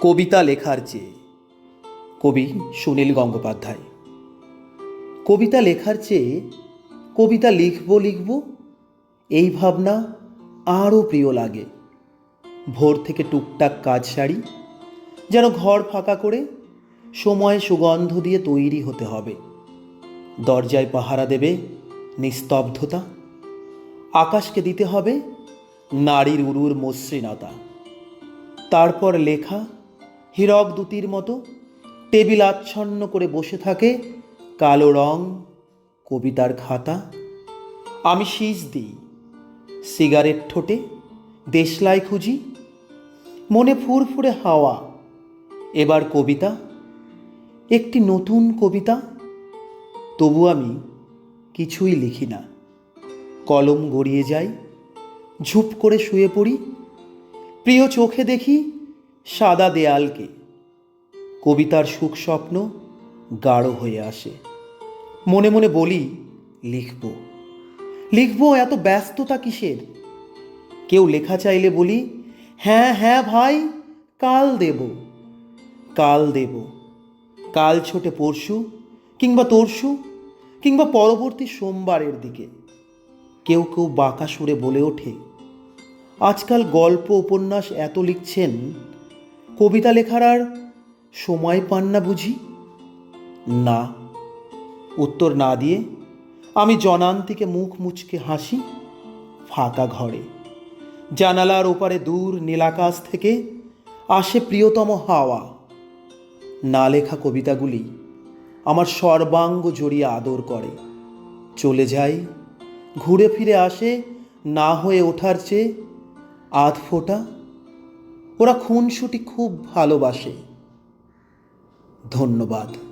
কবিতা লেখার চেয়ে। কবি সুনীল গঙ্গোপাধ্যায়। কবিতা লেখার চেয়ে কবিতা লিখব এই ভাবনা আরও প্রিয় লাগে। ভোর থেকে টুকটাক কাজ সারি, যেন ঘর ফাঁকা করে সময় সুগন্ধ দিয়ে তৈরি হতে হবে। দরজায় পাহারা দেবে নিস্তব্ধতা, আকাশকে দিতে হবে নারীর উরুর মসৃণতা। তারপর লেখা হীরক দুতির মতো টেবিল আচ্ছন্ন করে বসে থাকে কালো রং কবিতার খাতা। আমি শীষ দিই সিগারেট ঠোঁটে, দেশলাই খুঁজি, মনে ফুরফুরে হাওয়া। এবার কবিতা, একটি নতুন কবিতা। তবু আমি কিছুই লিখি না। কলম গড়িয়ে যাই, ঝুপ করে শুয়ে পড়ি। প্রিয় চোখে দেখি সাদা দেয়ালকে। কবিতার সুখ স্বপ্ন গাঢ় হয়ে আসে। মনে মনে বলি, লিখব, এত ব্যস্ততা কিসের? কেউ লেখা চাইলে বলি, হ্যাঁ হ্যাঁ ভাই, কাল দেব। কাল ছোটে পরশু কিংবা তরশু কিংবা পরবর্তী সোমবারের দিকে। কেউ বাঁকা সুরে বলে ওঠে, আজকাল গল্প উপন্যাস এত লিখছেন, কবিতা লেখার আর সময় পান না বুঝি? না, উত্তর না দিয়ে আমি জনান্তিকে মুখ মুচকে হাসি। ফাঁকা ঘরে জানালার ওপারে দূর নীলাকাশ থেকে আসে প্রিয়তম হাওয়া। না লেখা কবিতাগুলি আমার সর্বাঙ্গ জড়িয়ে আদর করে। চলে যাই, ঘুরে ফিরে আসে না হয়ে ওঠার চেয়ে আধ ফোঁটা। ওরা খুনসুটি খুব ভালোবাসে। ধন্যবাদ।